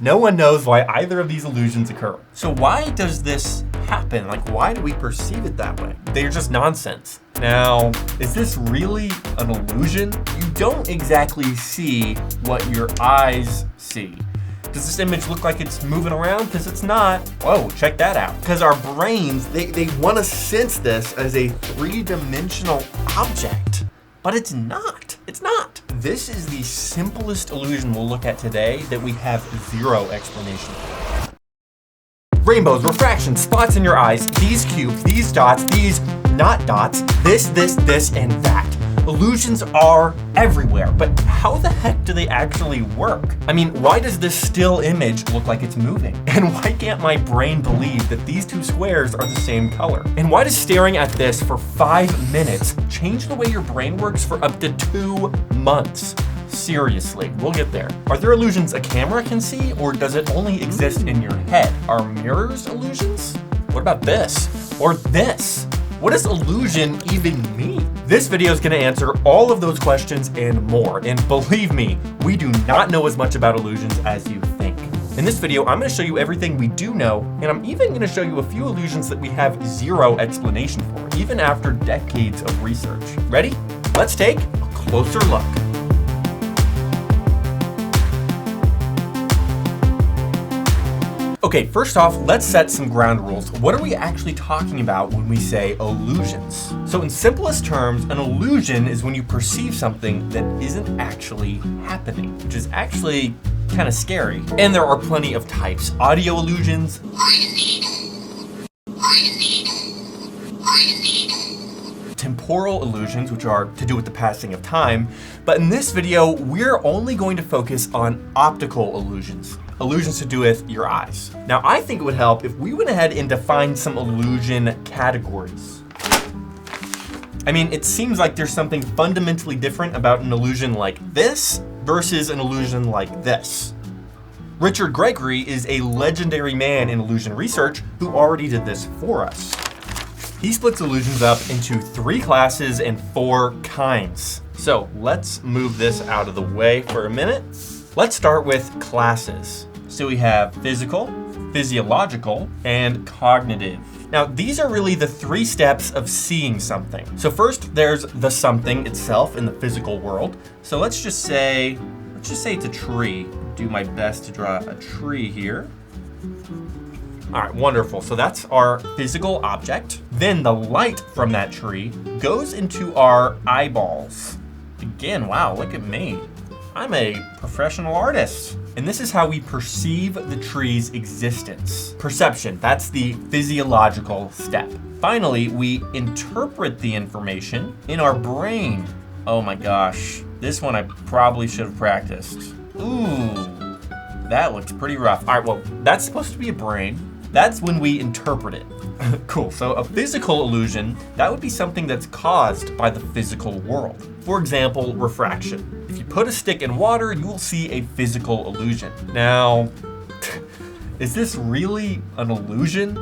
No one knows why either of these illusions occur. So why does this happen? Like, why do we perceive it that way? They're just nonsense. Now, is this really an illusion? You don't exactly see what your eyes see. Does this image look like it's moving around? Because it's not. Whoa, check that out. Because our brains, they want to sense this as a three-dimensional object, but it's not. It's not. This is the simplest illusion we'll look at today that we have zero explanation for. Rainbows, refractions, spots in your eyes, these cubes, these dots, these not dots, this, and that. Illusions are everywhere, but how the heck do they actually work? I mean, why does this still image look like it's moving? And why can't my brain believe that these two squares are the same color? And why does staring at this for 5 minutes change the way your brain works for up to 2 months? Seriously, we'll get there. Are there illusions a camera can see, or does it only exist in your head? Are mirrors illusions? What about this? Or this? What does illusion even mean? This video is gonna answer all of those questions and more. And believe me, we do not know as much about illusions as you think. In this video, I'm gonna show you everything we do know, and I'm even gonna show you a few illusions that we have zero explanation for, even after decades of research. Ready? Let's take a closer look. Okay, first off, let's set some ground rules. What are we actually talking about when we say illusions? So in simplest terms, an illusion is when you perceive something that isn't actually happening, which is actually kind of scary. And there are plenty of types. Audio illusions, temporal illusions, which are to do with the passing of time. But in this video, we're only going to focus on optical illusions. Illusions to do with your eyes. Now, I think it would help if we went ahead and defined some illusion categories. I mean, it seems like there's something fundamentally different about an illusion like this versus an illusion like this. Richard Gregory is a legendary man in illusion research who already did this for us. He splits illusions up into 3 classes and 4 kinds. So let's move this out of the way for a minute. Let's start with classes. So we have physical, physiological, and cognitive. Now, these are really the 3 steps of seeing something. So first, there's the something itself in the physical world. So let's just say it's a tree. Do my best to draw a tree here. All right, wonderful. So that's our physical object. Then the light from that tree goes into our eyeballs. Again, wow, look at me. I'm a professional artist. And this is how we perceive the tree's existence. Perception, that's the physiological step. Finally, we interpret the information in our brain. Oh my gosh, this one I probably should have practiced. Ooh, that looks pretty rough. All right, well, that's supposed to be a brain. That's when we interpret it. Cool, so a physical illusion, that would be something that's caused by the physical world. For example, refraction. If you put a stick in water, you will see a physical illusion. Now, is this really an illusion?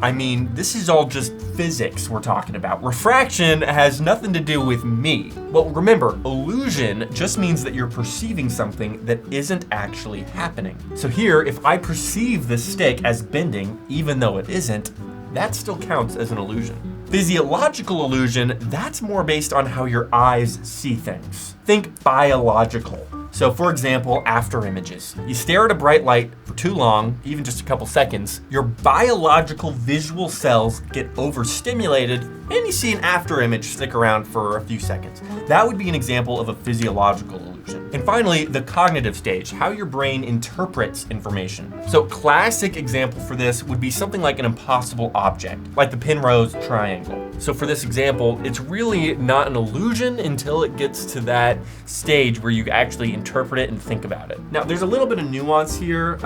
I mean, this is all just physics we're talking about. Refraction has nothing to do with me. Well, remember, illusion just means that you're perceiving something that isn't actually happening. So here, if I perceive this stick as bending, even though it isn't, that still counts as an illusion. Physiological illusion, that's more based on how your eyes see things. Think biological. So for example, after images. You stare at a bright light for too long, even just a couple seconds, your biological visual cells get overstimulated and you see an after image stick around for a few seconds. That would be an example of a physiological illusion. And finally, the cognitive stage, how your brain interprets information. So classic example for this would be something like an impossible object, like the Penrose triangle. So for this example, it's really not an illusion until it gets to that stage where you actually interpret it and think about it. Now, there's a little bit of nuance here.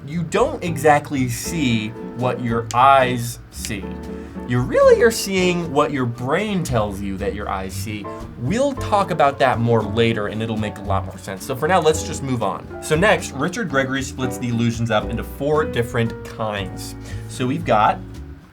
You don't exactly see what your eyes see. You really are seeing what your brain tells you that your eyes see. We'll talk about that more later and it'll make a lot more sense. So for now, let's just move on. So next, Richard Gregory splits the illusions up into 4 different kinds. So we've got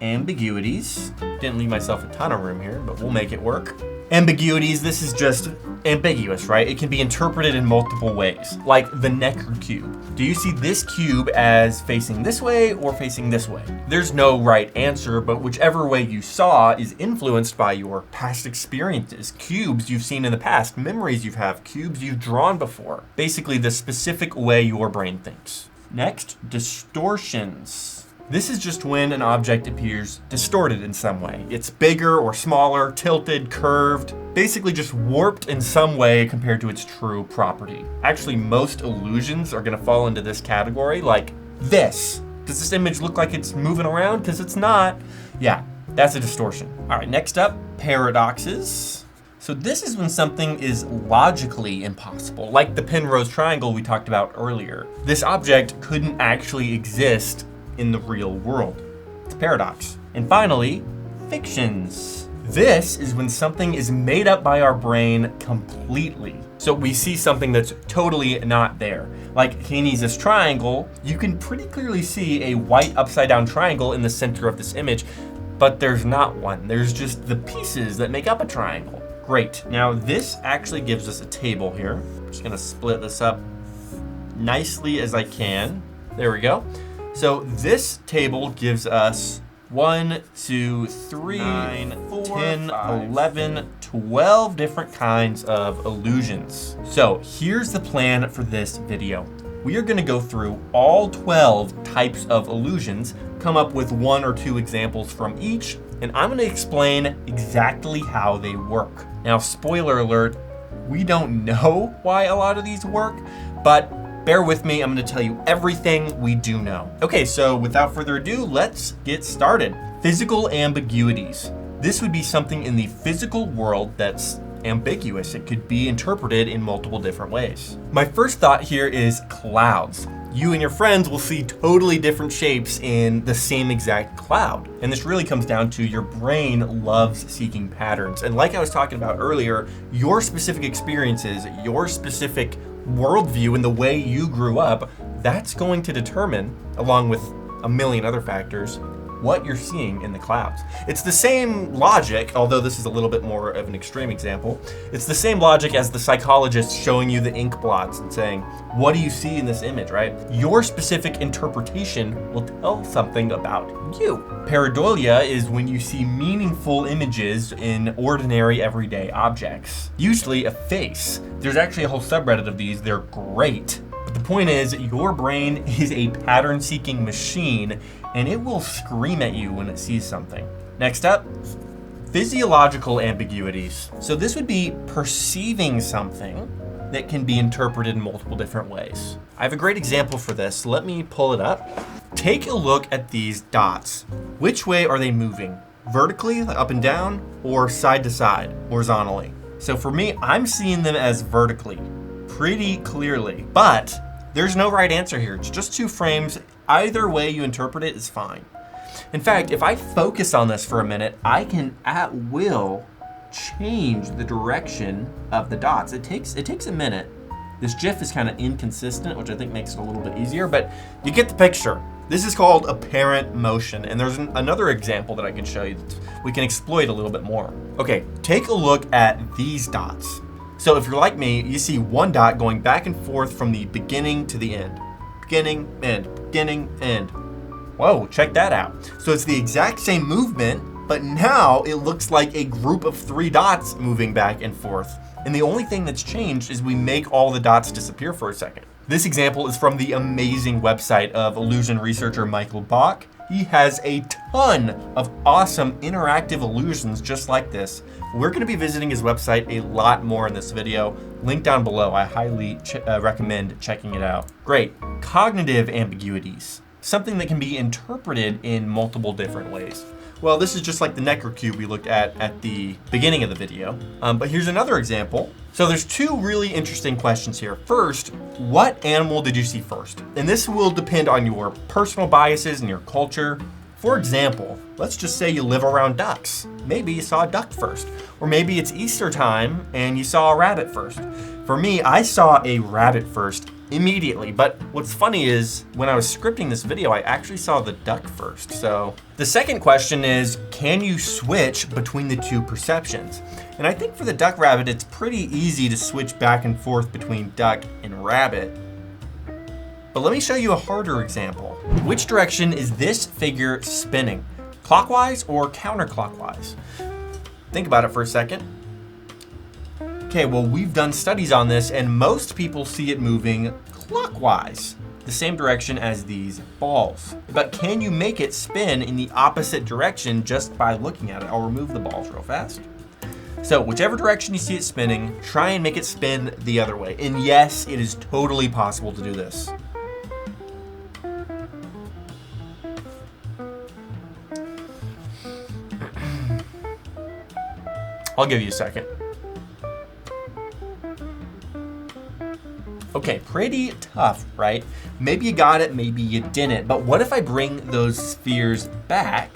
ambiguities. Didn't leave myself a ton of room here, but we'll make it work. Ambiguities, this is just ambiguous, right? It can be interpreted in multiple ways, like the Necker cube. Do you see this cube as facing this way or facing this way? There's no right answer, but whichever way you saw is influenced by your past experiences, cubes you've seen in the past, memories you have, cubes you've drawn before. Basically, the specific way your brain thinks. Next, distortions. This is just when an object appears distorted in some way. It's bigger or smaller, tilted, curved, basically just warped in some way compared to its true property. Actually, most illusions are gonna fall into this category, like this. Does this image look like it's moving around? Because it's not. Yeah, that's a distortion. All right, next up, paradoxes. So this is when something is logically impossible, like the Penrose triangle we talked about earlier. This object couldn't actually exist in the real world. It's a paradox. And finally, fictions. This is when something is made up by our brain completely. So we see something that's totally not there. Like Kinesis triangle, you can pretty clearly see a white upside down triangle in the center of this image, but there's not one. There's just the pieces that make up a triangle. Great. Now this actually gives us a table here. I'm just gonna split this up nicely as I can. There we go. So this table gives us 1, 2, 3, 9, 4, 10, 5, 11, 12 different kinds of illusions. So here's the plan for this video. We are gonna go through all 12 types of illusions, come up with 1 or 2 examples from each, and I'm gonna explain exactly how they work. Now, spoiler alert, we don't know why a lot of these work, but bear with me, I'm gonna tell you everything we do know. Okay, so without further ado, let's get started. Physical ambiguities. This would be something in the physical world that's ambiguous. It could be interpreted in multiple different ways. My first thought here is clouds. You and your friends will see totally different shapes in the same exact cloud. And this really comes down to your brain loves seeking patterns. And like I was talking about earlier, your specific experiences, your specific worldview and the way you grew up, that's going to determine, along with a million other factors, what you're seeing in the clouds. It's the same logic, although this is a little bit more of an extreme example. It's the same logic as the psychologist showing you the ink blots and saying, what do you see in this image, right? Your specific interpretation will tell something about you. Pareidolia is when you see meaningful images in ordinary everyday objects, usually a face. There's actually a whole subreddit of these. They're great. But the point is, your brain is a pattern-seeking machine, and it will scream at you when it sees something. Next up, physiological ambiguities. So this would be perceiving something that can be interpreted in multiple different ways. I have a great example for this. Let me pull it up. Take a look at these dots. Which way are they moving? Vertically, up and down, or side to side, horizontally? So for me, I'm seeing them as vertically, pretty clearly, but there's no right answer here. It's just 2 frames. Either way you interpret it is fine. In fact, if I focus on this for a minute, I can at will change the direction of the dots. It takes a minute. This GIF is kind of inconsistent, which I think makes it a little bit easier, but you get the picture. This is called apparent motion, and there's another example that I can show you that we can exploit a little bit more. Okay, take a look at these dots. So if you're like me, you see one dot going back and forth from the beginning to the end. Beginning, end, beginning, end. Whoa, check that out. So it's the exact same movement, but now it looks like a group of 3 dots moving back and forth. And the only thing that's changed is we make all the dots disappear for a second. This example is from the amazing website of illusion researcher Michael Bach. He has a ton of awesome interactive illusions just like this. We're gonna be visiting his website a lot more in this video. Link down below, I highly recommend checking it out. Great, cognitive ambiguities. Something that can be interpreted in multiple different ways. Well, this is just like the Necker cube we looked at the beginning of the video. But here's another example. So there's 2 really interesting questions here. First, what animal did you see first? And this will depend on your personal biases and your culture. For example, let's just say you live around ducks. Maybe you saw a duck first. Or maybe it's Easter time and you saw a rabbit first. For me, I saw a rabbit first immediately. But what's funny is when I was scripting this video, I actually saw the duck first. So the second question is, can you switch between the two perceptions? And I think for the duck rabbit, it's pretty easy to switch back and forth between duck and rabbit. But let me show you a harder example. Which direction is this figure spinning? Clockwise or counterclockwise? Think about it for a second. Okay, well, we've done studies on this and most people see it moving clockwise, the same direction as these balls. But can you make it spin in the opposite direction just by looking at it? I'll remove the balls real fast. So whichever direction you see it spinning, try and make it spin the other way. And yes, it is totally possible to do this. I'll give you a second. Okay, pretty tough, right? Maybe you got it, maybe you didn't. But what if I bring those spheres back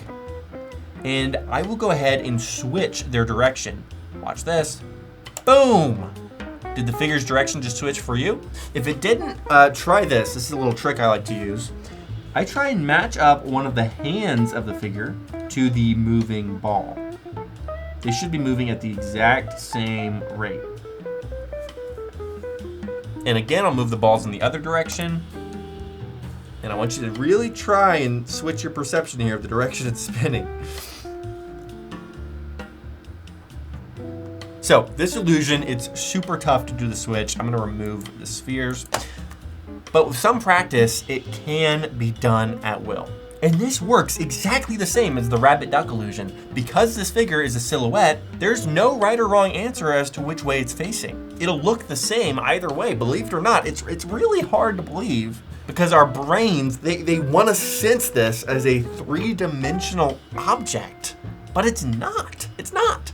and I will go ahead and switch their direction? Watch this. Boom! Did the figure's direction just switch for you? If it didn't, try this. This is a little trick I like to use. I try and match up one of the hands of the figure to the moving ball. They should be moving at the exact same rate. And again, I'll move the balls in the other direction. And I want you to really try and switch your perception here of the direction it's spinning. So this illusion, it's super tough to do the switch. I'm gonna remove the spheres. But with some practice, it can be done at will. And this works exactly the same as the rabbit duck illusion. Because this figure is a silhouette, there's no right or wrong answer as to which way it's facing. It'll look the same either way, believe it or not. It's really hard to believe because our brains, they want to sense this as a three-dimensional object, but it's not. It's not.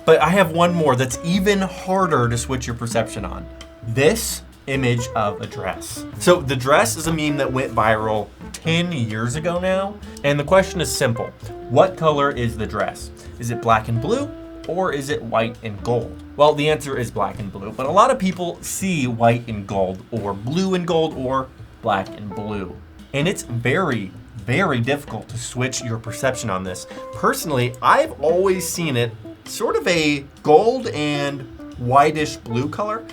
But I have one more that's even harder to switch your perception on. This image of a dress. So the dress is a meme that went viral 10 years ago now. And the question is simple. What color is the dress? Is it black and blue or is it white and gold? Well, the answer is black and blue, but a lot of people see white and gold or blue and gold or black and blue. And it's very, very difficult to switch your perception on this. Personally, I've always seen it sort of a gold and whitish blue color,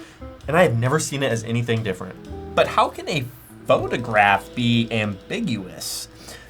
and I have never seen it as anything different. But how can a photograph be ambiguous?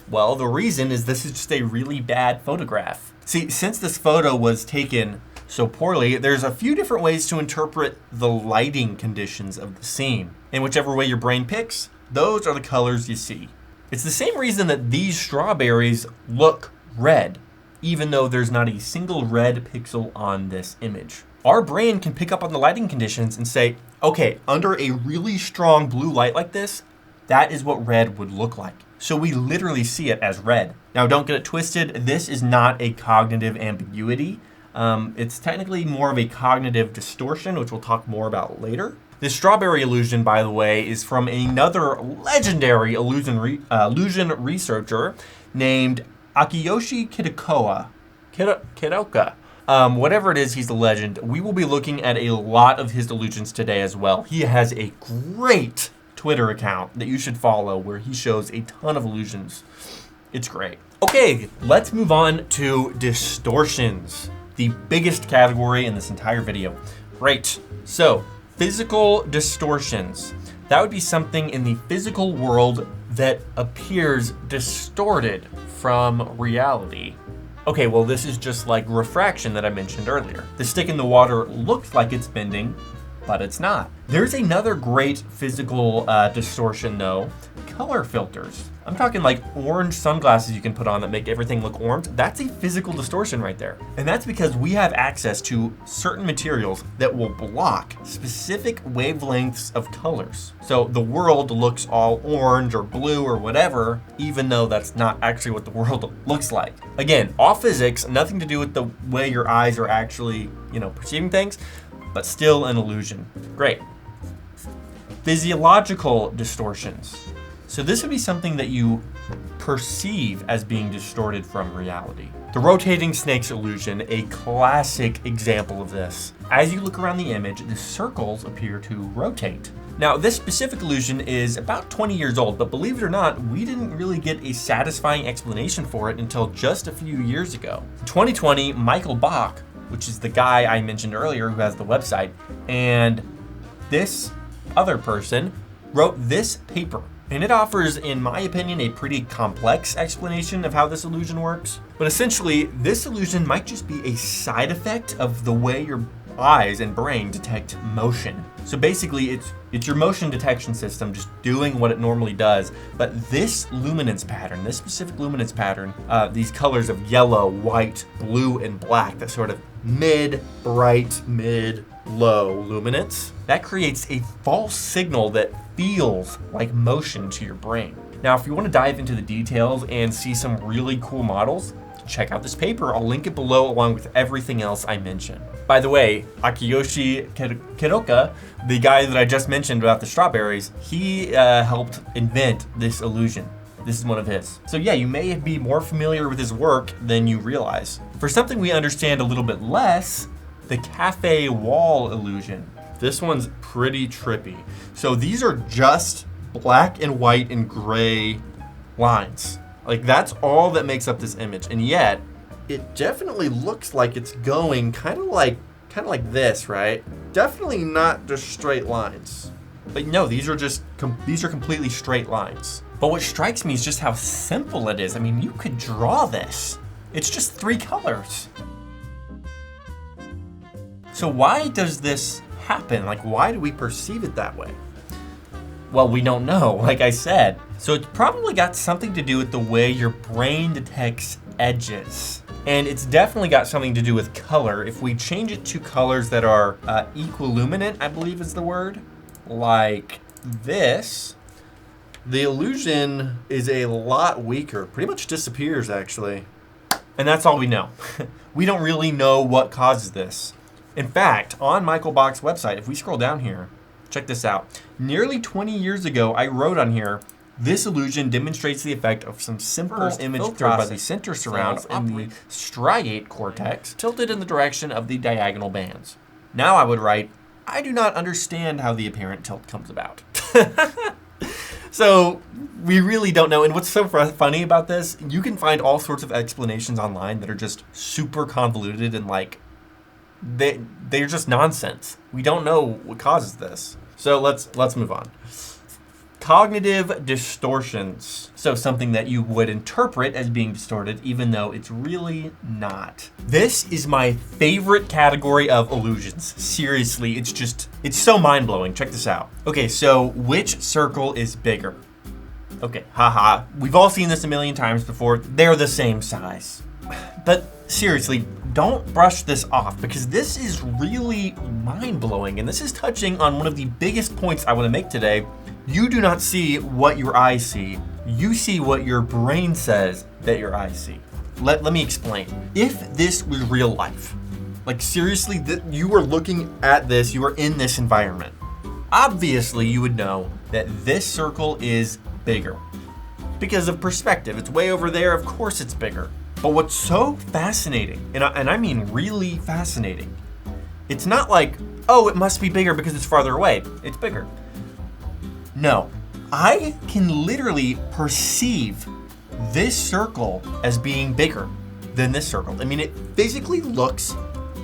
Well, the reason is this is just a really bad photograph. See, since this photo was taken so poorly, there's a few different ways to interpret the lighting conditions of the scene. And whichever way your brain picks, those are the colors you see. It's the same reason that these strawberries look red, even though there's not a single red pixel on this image. Our brain can pick up on the lighting conditions and say, okay, under a really strong blue light like this, that is what red would look like. So we literally see it as red. Now don't get it twisted, this is not a cognitive ambiguity. It's technically more of a cognitive distortion, which we'll talk more about later. This strawberry illusion, by the way, is from another legendary illusion researcher named Akiyoshi Kitaoka. Whatever it is, he's a legend. We will be looking at a lot of his illusions today as well. He has a great Twitter account that you should follow where he shows a ton of illusions. It's great. Okay, let's move on to distortions, the biggest category in this entire video. Great. So, physical distortions. That would be something in the physical world that appears distorted from reality. Okay, well, this is just like refraction that I mentioned earlier. The stick in the water looks like it's bending, but it's not. There's another great physical distortion though, color filters. I'm talking like orange sunglasses you can put on that make everything look orange. That's a physical distortion right there. And that's because we have access to certain materials that will block specific wavelengths of colors. So the world looks all orange or blue or whatever, even though that's not actually what the world looks like. Again, all physics, nothing to do with the way your eyes are actually, perceiving things, but still an illusion. Great. Physiological distortions. So this would be something that you perceive as being distorted from reality. The rotating snake's illusion, a classic example of this. As you look around the image, the circles appear to rotate. Now, this specific illusion is about 20 years old, but believe it or not, we didn't really get a satisfying explanation for it until just a few years ago. In 2020, Michael Bach, which is the guy I mentioned earlier who has the website, and this other person wrote this paper. And it offers, in my opinion, a pretty complex explanation of how this illusion works. But essentially, this illusion might just be a side effect of the way your eyes and brain detect motion. So basically, it's your motion detection system just doing what it normally does. But this luminance pattern, this specific luminance pattern, these colors of yellow, white, blue, and black, that sort of mid-bright, mid-low luminance, that creates a false signal that feels like motion to your brain. Now, if you want to dive into the details and see some really cool models, check out this paper. I'll link it below along with everything else I mentioned. By the way, Akiyoshi Kiroka, the guy that I just mentioned about the strawberries, he helped invent this illusion. This is one of his. So yeah, you may be more familiar with his work than you realize. For something we understand a little bit less, the cafe wall illusion. This one's pretty trippy. So these are just black and white and gray lines. Like, that's all that makes up this image. And yet, it definitely looks like it's going kind of like this, right? Definitely not just straight lines. But no, these are completely straight lines. But what strikes me is just how simple it is. I mean, you could draw this. It's just 3 colors. So why does this happen? Like, why do we perceive it that way? Well, we don't know, like I said. So it's probably got something to do with the way your brain detects edges. And it's definitely got something to do with color. If we change it to colors that are equiluminant, I believe is the word, like this, the illusion is a lot weaker. Pretty much disappears, actually. And that's all we know. We don't really know what causes this. In fact, on Michael Bach's website, if we scroll down here, check this out. Nearly 20 years ago, I wrote on here, this illusion demonstrates the effect of some simple image filtered by the center surround and the striate cortex tilted in the direction of the diagonal bands. Now I would write, I do not understand how the apparent tilt comes about. So we really don't know. And what's so funny about this, you can find all sorts of explanations online that are just super convoluted and like, they're just nonsense. We don't know what causes this. So let's move on. Cognitive distortions. So something that you would interpret as being distorted, even though it's really not. This is my favorite category of illusions. Seriously, it's so mind-blowing. Check this out. Okay, so which circle is bigger? Okay, haha. We've all seen this a million times before. They're the same size. But seriously, don't brush this off because this is really mind-blowing, and this is touching on one of the biggest points I want to make today. You do not see what your eyes see. You see what your brain says that your eyes see. Let me explain. If this was real life, like seriously, you were looking at this, you were in this environment, obviously you would know that this circle is bigger because of perspective. It's way over there, of course it's bigger. But what's so fascinating, and I mean really fascinating, it's not like, oh, it must be bigger because it's farther away. It's bigger. No, I can literally perceive this circle as being bigger than this circle. I mean, it physically looks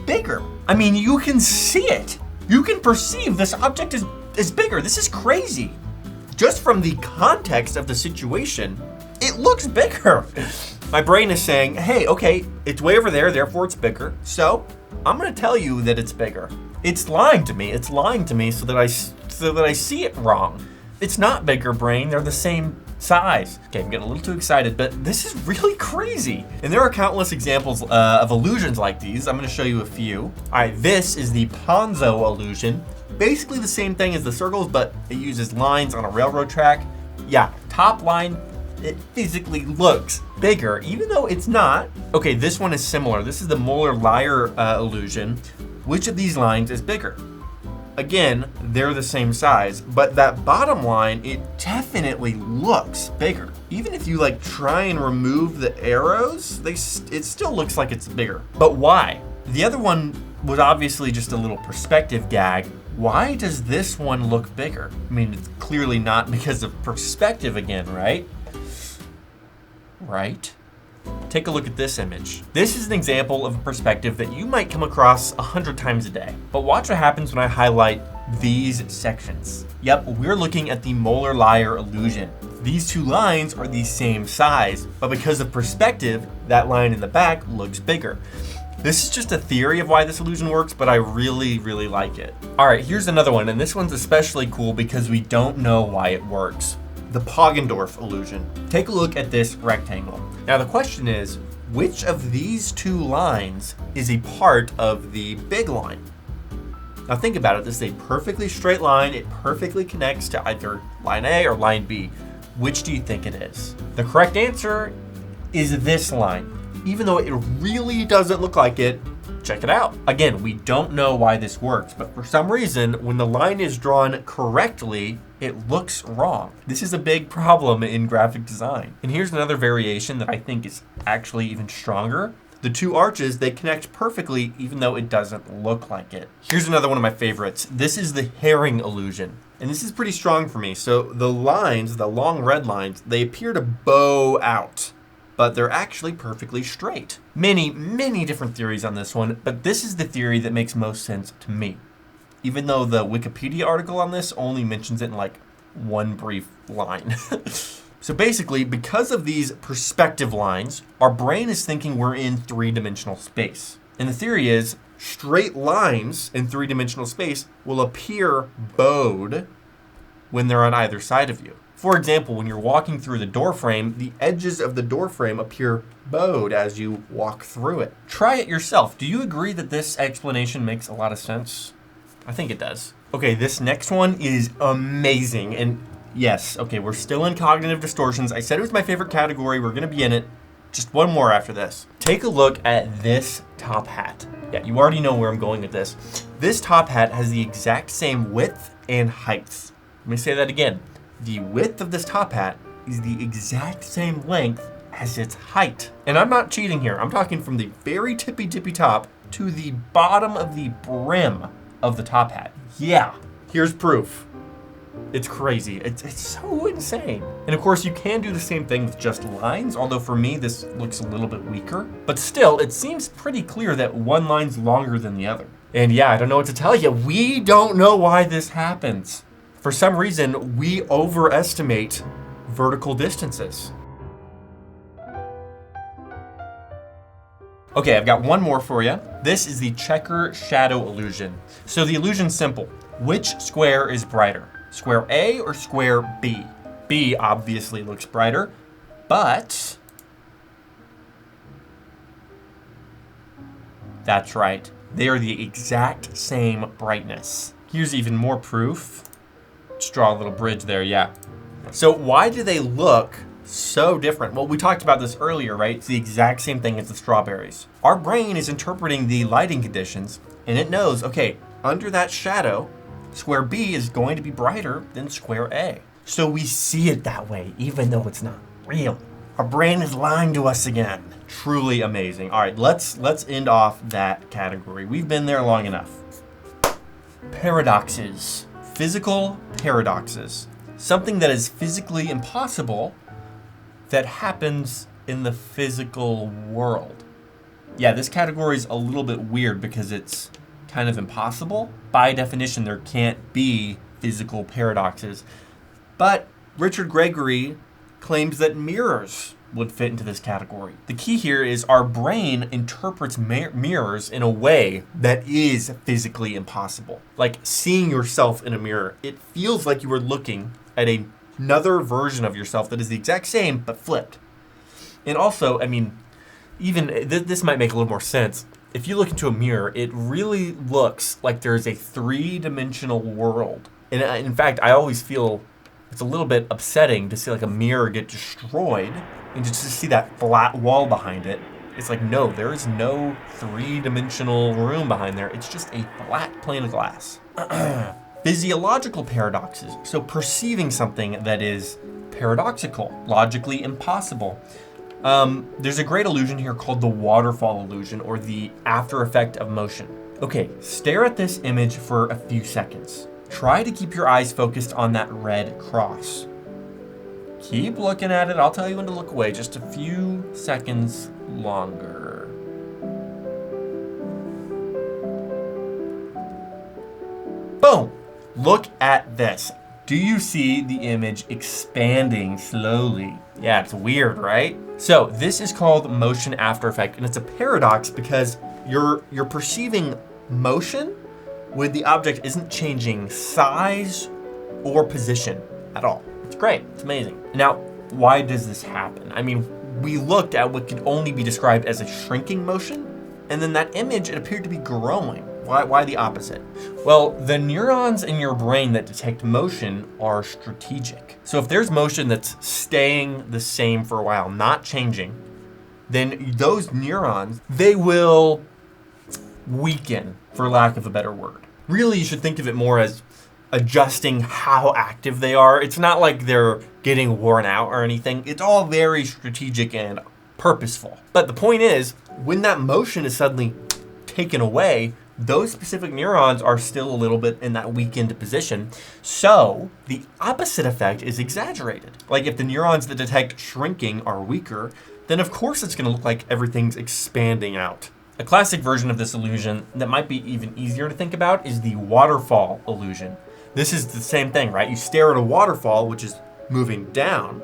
bigger. I mean, you can see it. You can perceive this object is bigger. This is crazy. Just from the context of the situation, it looks bigger. My brain is saying, hey, okay, it's way over there, therefore it's bigger. So I'm gonna tell you that it's bigger. It's lying to me. It's lying to me so that I see it wrong. It's not bigger, brain. They're the same size. Okay, I'm getting a little too excited, but this is really crazy. And there are countless examples of illusions like these. I'm gonna show you a few. All right, this is the Ponzo illusion. Basically the same thing as the circles, but it uses lines on a railroad track. Yeah, top line, it physically looks bigger, even though it's not. Okay, this one is similar. This is the Moeller-Lyer illusion. Which of these lines is bigger? again, they're the same size, but that bottom line, it definitely looks bigger. Even if you like try and remove the arrows, it still looks like it's bigger. But why? The other one was obviously just a little perspective gag. Why does this one look bigger? I mean, it's clearly not because of perspective again, right? Right? Take a look at this image. This is an example of a perspective that you might come across 100 times a day. But watch what happens when I highlight these sections. Yep, we're looking at the molar liar illusion. These two lines are the same size, but because of perspective, that line in the back looks bigger. This is just a theory of why this illusion works, but I really, really like it. All right, here's another one, and this one's especially cool because we don't know why it works. The Poggendorf illusion. Take a look at this rectangle. Now the question is, which of these two lines is a part of the big line? Now think about it, this is a perfectly straight line. It perfectly connects to either line A or line B. Which do you think it is? The correct answer is this line. Even though it really doesn't look like it, check it out. Again, we don't know why this works, but for some reason, when the line is drawn correctly, it looks wrong. This is a big problem in graphic design. And here's another variation that I think is actually even stronger. The two arches, they connect perfectly even though it doesn't look like it. Here's another one of my favorites. This is the herring illusion. And this is pretty strong for me. So the lines, the long red lines, they appear to bow out, but they're actually perfectly straight. Many, many different theories on this one, but this is the theory that makes most sense to me. Even though the Wikipedia article on this only mentions it in like one brief line. So basically, because of these perspective lines, our brain is thinking we're in three-dimensional space. And the theory is straight lines in three-dimensional space will appear bowed when they're on either side of you. For example, when you're walking through the door frame, the edges of the door frame appear bowed as you walk through it. Try it yourself. Do you agree that this explanation makes a lot of sense? I think it does. Okay, this next one is amazing. And yes, okay, we're still in cognitive distortions. I said it was my favorite category. We're gonna be in it. Just one more after this. Take a look at this top hat. Yeah, you already know where I'm going with this. This top hat has the exact same width and height. Let me say that again. The width of this top hat is the exact same length as its height. And I'm not cheating here. I'm talking from the very tippy top to the bottom of the brim of the top hat. Yeah, here's proof. It's crazy. It's so insane. And of course, you can do the same thing with just lines, although for me, this looks a little bit weaker. But still, it seems pretty clear that one line's longer than the other. And yeah, I don't know what to tell you. We don't know why this happens. For some reason, we overestimate vertical distances. Okay, I've got one more for you. This is the checker shadow illusion. So the illusion's simple. Which square is brighter? Square A or square B? B obviously looks brighter, but that's right. They are the exact same brightness. Here's even more proof. Just draw a little bridge there, yeah. So why do they look so different? Well, we talked about this earlier, right? It's the exact same thing as the strawberries. Our brain is interpreting the lighting conditions, and it knows, okay, under that shadow, square B is going to be brighter than square A. So we see it that way, even though it's not real. Our brain is lying to us again. Truly amazing. All right, let's end off that category. We've been there long enough. Paradoxes. Physical paradoxes. Something that is physically impossible that happens in the physical world. Yeah, this category is a little bit weird because it's kind of impossible. By definition, there can't be physical paradoxes. But Richard Gregory claims that mirrors would fit into this category. The key here is our brain interprets mirrors in a way that is physically impossible. Like seeing yourself in a mirror, it feels like you are looking at another version of yourself that is the exact same but flipped. And also, I mean, even this might make a little more sense. If you look into a mirror, it really looks like there's a three-dimensional world. And in fact, I always feel it's a little bit upsetting to see like a mirror get destroyed and just to see that flat wall behind it. It's like, no, there is no three-dimensional room behind there. It's just a flat plane of glass. Physiological paradoxes, so perceiving something that is paradoxical, logically impossible. There's a great illusion here called the waterfall illusion, or the after effect of motion. Okay, stare at this image for a few seconds. Try to keep your eyes focused on that red cross. Keep looking at it. I'll tell you when to look away. Just a few seconds longer. Boom! Look at this. Do you see the image expanding slowly? Yeah, it's weird, right? So this is called motion after effect, and it's a paradox because you're perceiving motion when the object isn't changing size or position at all. It's great. It's amazing. Now, why does this happen? I mean, we looked at what could only be described as a shrinking motion, and then that image, it appeared to be growing. Why the opposite? Well, the neurons in your brain that detect motion are strategic. So if there's motion that's staying the same for a while, not changing, then those neurons, they will weaken, for lack of a better word. Really, you should think of it more as adjusting how active they are. It's not like they're getting worn out or anything. It's all very strategic and purposeful. But the point is, when that motion is suddenly taken away, those specific neurons are still a little bit in that weakened position. So the opposite effect is exaggerated. Like if the neurons that detect shrinking are weaker, then of course it's gonna look like everything's expanding out. A classic version of this illusion that might be even easier to think about is the waterfall illusion. This is the same thing, right? You stare at a waterfall, which is moving down,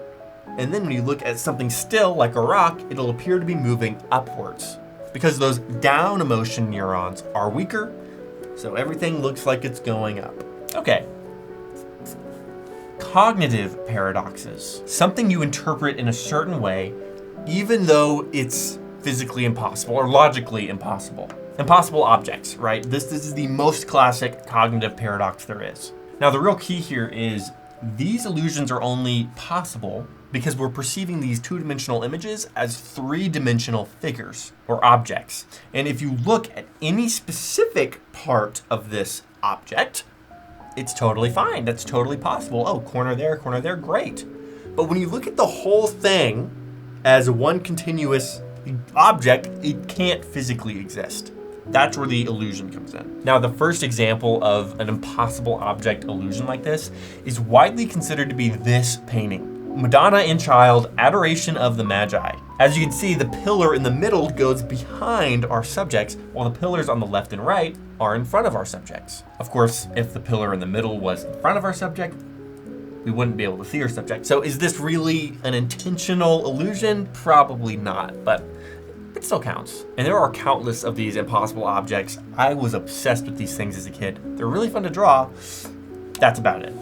and then when you look at something still, like a rock, it'll appear to be moving upwards, because those down motion neurons are weaker, so everything looks like it's going up. Okay. Cognitive paradoxes. Something you interpret in a certain way, even though it's physically impossible or logically impossible. Impossible objects, right? This is the most classic cognitive paradox there is. Now, the real key here is these illusions are only possible because we're perceiving these two-dimensional images as three-dimensional figures or objects. And if you look at any specific part of this object, it's totally fine. That's totally possible. Oh, corner there, great. But when you look at the whole thing as one continuous object, it can't physically exist. That's where the illusion comes in. Now, the first example of an impossible object illusion like this is widely considered to be this painting. Madonna in Child, Adoration of the Magi. As you can see, the pillar in the middle goes behind our subjects, while the pillars on the left and right are in front of our subjects. Of course, if the pillar in the middle was in front of our subject, we wouldn't be able to see our subject. So is this really an intentional illusion? Probably not, but it still counts. And there are countless of these impossible objects. I was obsessed with these things as a kid. They're really fun to draw. That's about it.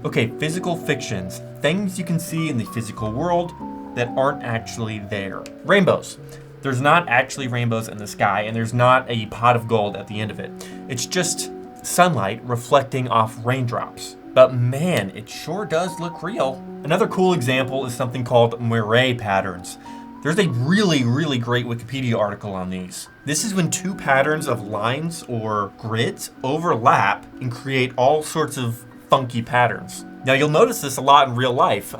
Okay, physical fictions. Things you can see in the physical world that aren't actually there. Rainbows. There's not actually rainbows in the sky, and there's not a pot of gold at the end of it. It's just sunlight reflecting off raindrops. But man, it sure does look real. Another cool example is something called moire patterns. There's a really, really great Wikipedia article on these. This is when two patterns of lines or grids overlap and create all sorts of funky patterns. Now you'll notice this a lot in real life.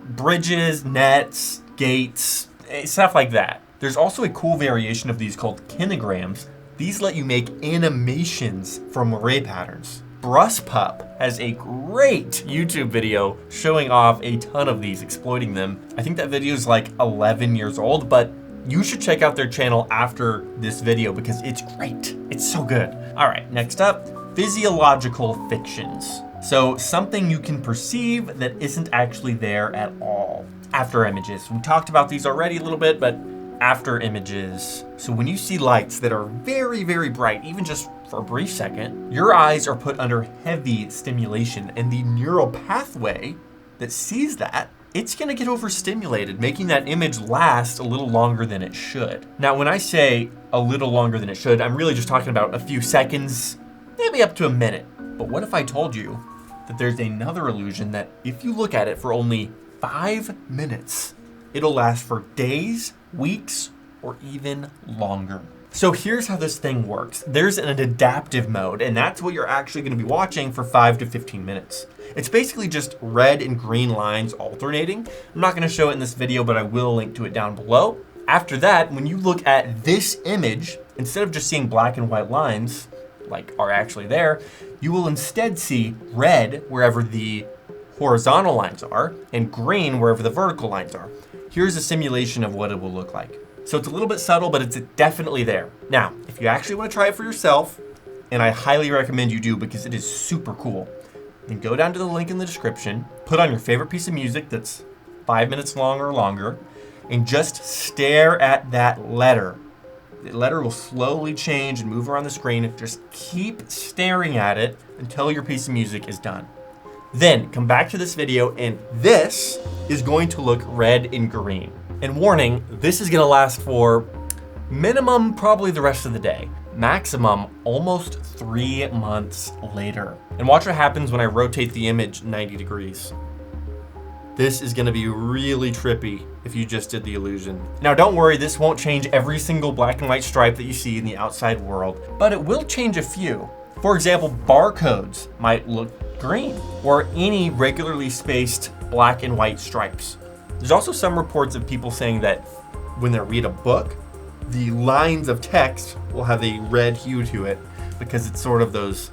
Bridges, nets, gates, stuff like that. There's also a cool variation of these called kinograms. These let you make animations from moire patterns. BrusPup has a great YouTube video showing off a ton of these, exploiting them. I think that video is like 11 years old, but you should check out their channel after this video because it's great. It's so good. All right, next up, physiological fictions. So something you can perceive that isn't actually there at all. After images. We talked about these already a little bit, but after images. So when you see lights that are very, very bright, even just for a brief second, your eyes are put under heavy stimulation, and the neural pathway that sees that, it's gonna get overstimulated, making that image last a little longer than it should. Now, when I say a little longer than it should, I'm really just talking about a few seconds, maybe up to a minute. But what if I told you that there's another illusion that if you look at it for only 5 minutes, it'll last for days, weeks, or even longer? So here's how this thing works. There's an adaptive mode, and that's what you're actually going to be watching for 5 to 15 minutes. It's basically just red and green lines alternating. I'm not going to show it in this video, but I will link to it down below. After that, when you look at this image, instead of just seeing black and white lines, like are actually there, you will instead see red wherever the horizontal lines are and green wherever the vertical lines are. Here's a simulation of what it will look like. So it's a little bit subtle, but it's definitely there. Now, if you actually want to try it for yourself, and I highly recommend you do because it is super cool, then go down to the link in the description, put on your favorite piece of music that's 5 minutes long or longer, and just stare at that letter. The letter will slowly change and move around the screen. Just keep staring at it until your piece of music is done. Then come back to this video, and this is going to look red and green. And warning, this is gonna last for minimum probably the rest of the day. Maximum almost 3 months later. And watch what happens when I rotate the image 90 degrees. This is gonna be really trippy if you just did the illusion. Now don't worry, this won't change every single black and white stripe that you see in the outside world, but it will change a few. For example, barcodes might look green, or any regularly spaced black and white stripes. There's also some reports of people saying that when they read a book, the lines of text will have a red hue to it because it's sort of those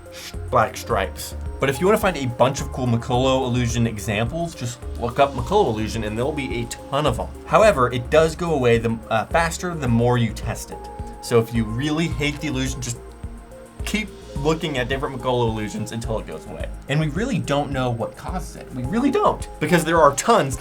black stripes. But if you want to find a bunch of cool Maccolo illusion examples, just look up Maccolo illusion and there'll be a ton of them. However, it does go away faster the more you test it. So if you really hate the illusion, just keep looking at different Maccolo illusions until it goes away. And we really don't know what causes it. We really don't, because there are tons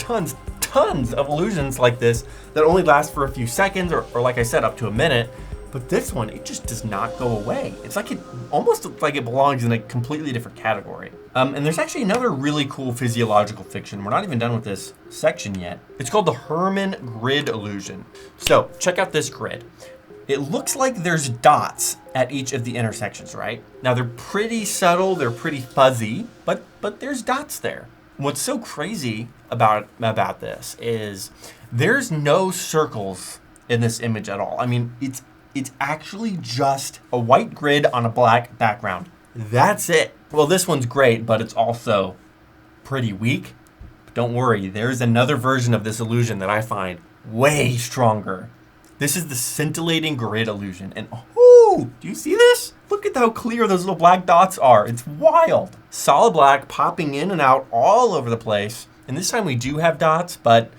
of illusions like this that only last for a few seconds or like I said, up to a minute. But this one, it just does not go away. It's like it almost looks like it belongs in a completely different category. And there's actually another really cool physiological fiction. We're not even done with this section yet. It's called the Hermann grid illusion. So check out this grid. It looks like there's dots at each of the intersections, right? Now they're pretty subtle, they're pretty fuzzy, but there's dots there. What's so crazy about this is there's no circles in this image at all. I mean, it's actually just a white grid on a black background. That's it. Well, this one's great, but it's also pretty weak. But don't worry, there's another version of this illusion that I find way stronger. This is the scintillating grid illusion. And oh, do you see this? Look at how clear those little black dots are. It's wild. Solid black popping in and out all over the place. And this time we do have dots, but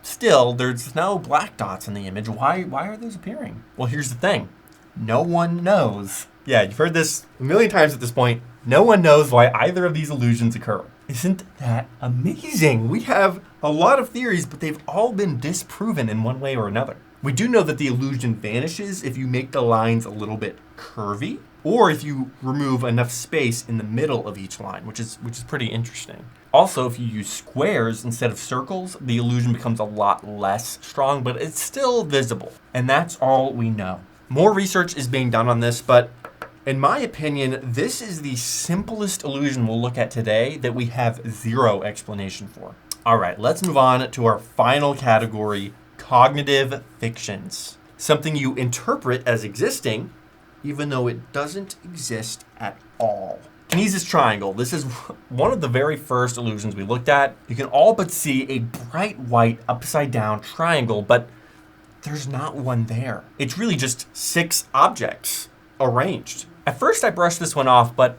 still there's no black dots in the image. Why are those appearing? Well, here's the thing. No one knows. Yeah, you've heard this a million times at this point. No one knows why either of these illusions occur. Isn't that amazing? We have a lot of theories, but they've all been disproven in one way or another. We do know that the illusion vanishes if you make the lines a little bit curvy, or if you remove enough space in the middle of each line, which is pretty interesting. Also, if you use squares instead of circles, the illusion becomes a lot less strong, but it's still visible. And that's all we know. More research is being done on this, but in my opinion, this is the simplest illusion we'll look at today that we have zero explanation for. All right, let's move on to our final category, cognitive fictions. Something you interpret as existing, even though it doesn't exist at all. Kinesis triangle. This is one of the very first illusions we looked at. You can all but see a bright white upside down triangle, but there's not one there. It's really just 6 objects arranged. At first I brushed this one off, but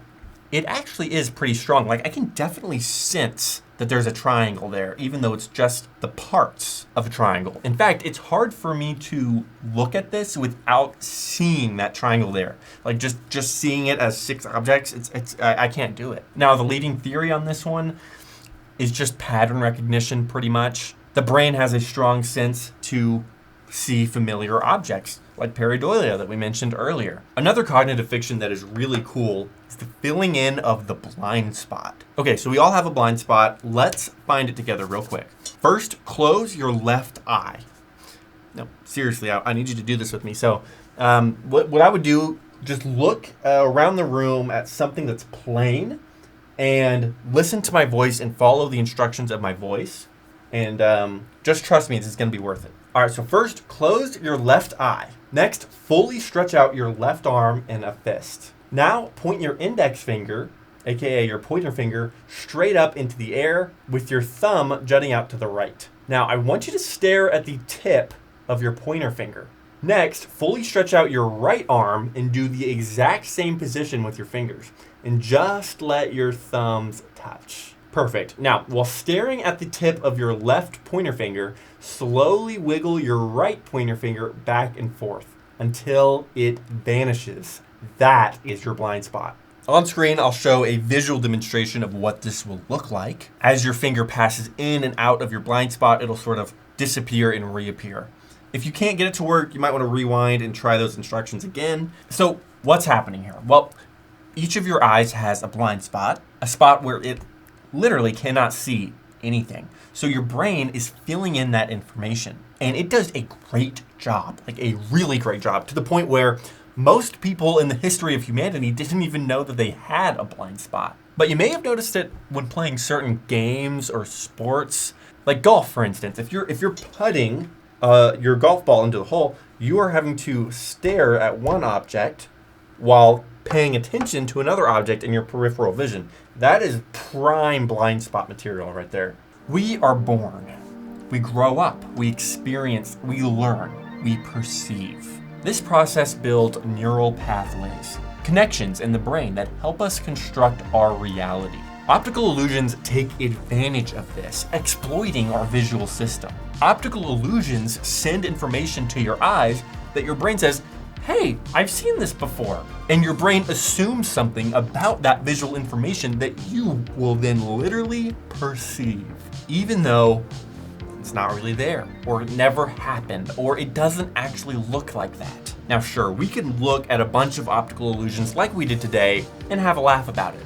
it actually is pretty strong. Like I can definitely sense that there's a triangle there, even though it's just the parts of a triangle. In fact, it's hard for me to look at this without seeing that triangle there. Like just seeing it as 6 objects, I can't do it. Now, the leading theory on this one is just pattern recognition, pretty much. The brain has a strong sense to see familiar objects, like pareidolia that we mentioned earlier. Another cognitive fiction that is really cool is the filling in of the blind spot. Okay, so we all have a blind spot. Let's find it together real quick. First, close your left eye. No, seriously, I need you to do this with me. So what I would do, just look around the room at something that's plain and listen to my voice and follow the instructions of my voice. And just trust me, this is going to be worth it. All right, so first, close your left eye. Next, fully stretch out your left arm in a fist. Now, point your index finger, aka your pointer finger, straight up into the air with your thumb jutting out to the right. Now, I want you to stare at the tip of your pointer finger. Next, fully stretch out your right arm and do the exact same position with your fingers. And just let your thumbs touch. Perfect. Now, while staring at the tip of your left pointer finger, slowly wiggle your right pointer finger back and forth until it vanishes. That is your blind spot. On screen, I'll show a visual demonstration of what this will look like. As your finger passes in and out of your blind spot, it'll sort of disappear and reappear. If you can't get it to work, you might want to rewind and try those instructions again. So what's happening here? Well, each of your eyes has a blind spot, a spot where it literally cannot see anything. So your brain is filling in that information, and it does a great job, like a really great job, to the point where most people in the history of humanity didn't even know that they had a blind spot. But you may have noticed it when playing certain games or sports, like golf, for instance. If you're putting your golf ball into the hole, you are having to stare at one object while paying attention to another object in your peripheral vision. That is prime blind spot material right there. We are born, we grow up, we experience, we learn, we perceive. This process builds neural pathways, connections in the brain that help us construct our reality. Optical illusions take advantage of this, exploiting our visual system. Optical illusions send information to your eyes that your brain says, hey, I've seen this before. And your brain assumes something about that visual information that you will then literally perceive, even though it's not really there, or it never happened, or it doesn't actually look like that. Now, sure, we can look at a bunch of optical illusions like we did today and have a laugh about it.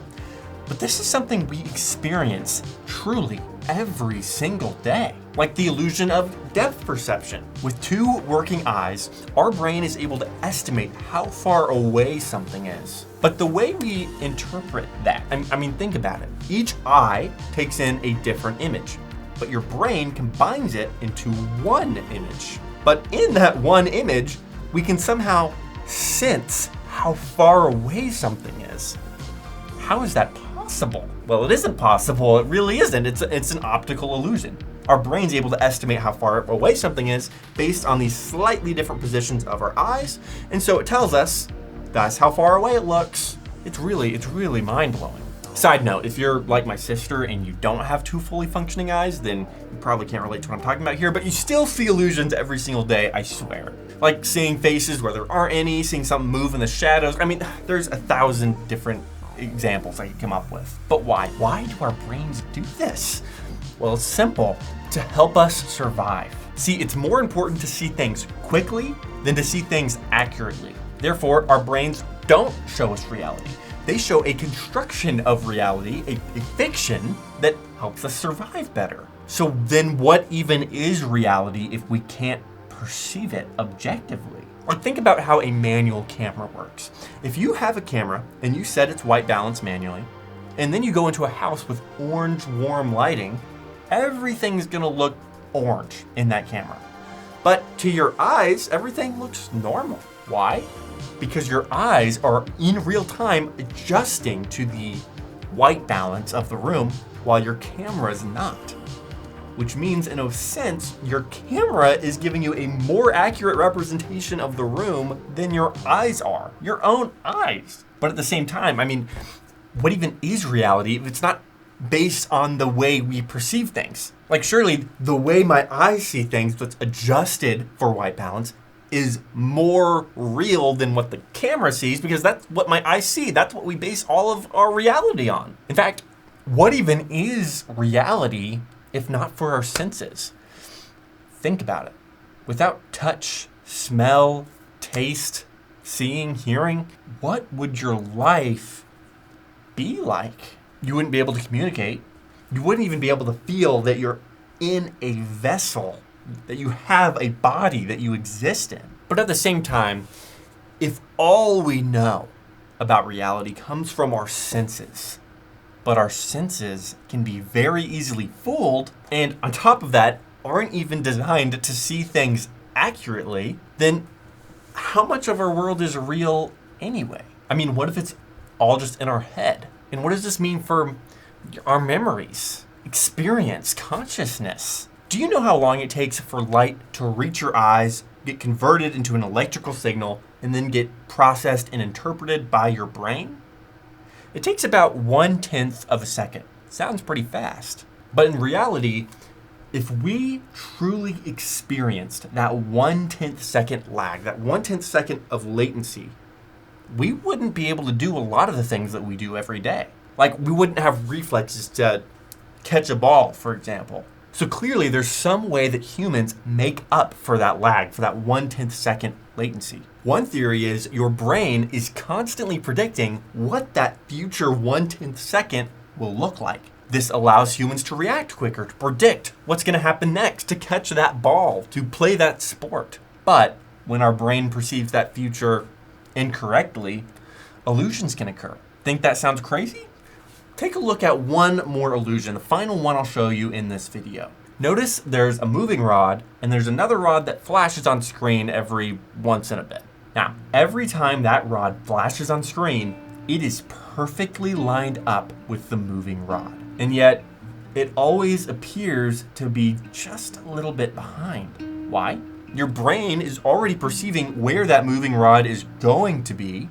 But this is something we experience truly every single day, like the illusion of depth perception. With two working eyes, our brain is able to estimate how far away something is. But the way we interpret that, I mean, think about it. Each eye takes in a different image, but your brain combines it into one image. But in that one image, we can somehow sense how far away something is. How is that possible? Well, it isn't possible. It really isn't. It's an optical illusion. Our brain's able to estimate how far away something is based on these slightly different positions of our eyes. And so it tells us that's how far away it looks. It's really mind-blowing. Side note, if you're like my sister and you don't have two fully functioning eyes, then you probably can't relate to what I'm talking about here, but you still see illusions every single day, I swear. Like seeing faces where there aren't any, seeing something move in the shadows. I mean, there's 1,000 different examples I could come up with. But why? Why do our brains do this? Well, it's simple. To help us survive. See, it's more important to see things quickly than to see things accurately. Therefore, our brains don't show us reality. They show a construction of reality, a fiction that helps us survive better. So then what even is reality if we can't perceive it objectively? Or think about how a manual camera works. If you have a camera and you set its white balance manually, and then you go into a house with orange warm lighting, everything's gonna look orange in that camera. But to your eyes, everything looks normal. Why? Because your eyes are in real time adjusting to the white balance of the room while your camera is not. Which means, in a sense, your camera is giving you a more accurate representation of the room than your eyes are, your own eyes. But at the same time, I mean, what even is reality if it's not based on the way we perceive things? Like, surely the way my eyes see things that's adjusted for white balance is more real than what the camera sees, because that's what my eyes see. That's what we base all of our reality on. In fact, what even is reality if not for our senses? Think about it. Without touch, smell, taste, seeing, hearing, what would your life be like? You wouldn't be able to communicate. You wouldn't even be able to feel that you're in a vessel, that you have a body, that you exist in. But at the same time, if all we know about reality comes from our senses, but our senses can be very easily fooled, and on top of that, aren't even designed to see things accurately, then how much of our world is real anyway? I mean, what if it's all just in our head? And what does this mean for our memories, experience, consciousness? Do you know how long it takes for light to reach your eyes, get converted into an electrical signal, and then get processed and interpreted by your brain? It takes about 1/10 of a second. Sounds pretty fast. But in reality, if we truly experienced that 1/10 second lag, that 1/10 second of latency, we wouldn't be able to do a lot of the things that we do every day. Like, we wouldn't have reflexes to catch a ball, for example. So clearly there's some way that humans make up for that lag, for that 1/10 second latency. One theory is your brain is constantly predicting what that future 1/10 second will look like. This allows humans to react quicker, to predict what's going to happen next, to catch that ball, to play that sport. But when our brain perceives that future incorrectly, illusions can occur. Think that sounds crazy? Take a look at one more illusion, the final one I'll show you in this video. Notice there's a moving rod and there's another rod that flashes on screen every once in a bit. Now, every time that rod flashes on screen, it is perfectly lined up with the moving rod. And yet, it always appears to be just a little bit behind. Why? Your brain is already perceiving where that moving rod is going to be,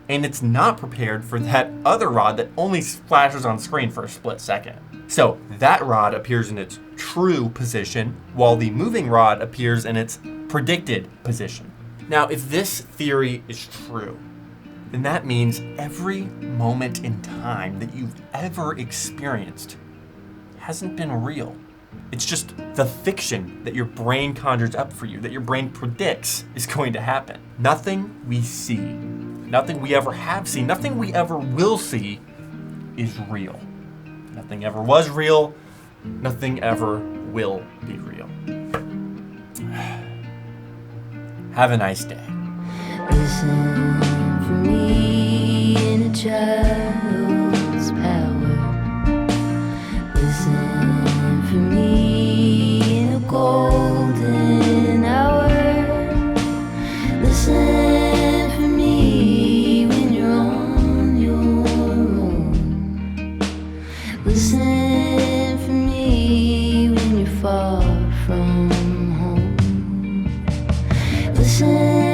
and it's not prepared for that other rod that only flashes on screen for a split second. So that rod appears in its true position, while the moving rod appears in its predicted position. Now, if this theory is true, then that means every moment in time that you've ever experienced hasn't been real. It's just the fiction that your brain conjures up for you, that your brain predicts is going to happen. Nothing we see, nothing we ever have seen, nothing we ever will see is real. Nothing ever was real, nothing ever will be real. Have a nice day. Listen for me in a child's power. Listen for me in a golden hour. Listen for me when you're on your own. Listen for me when you're far from home. Listen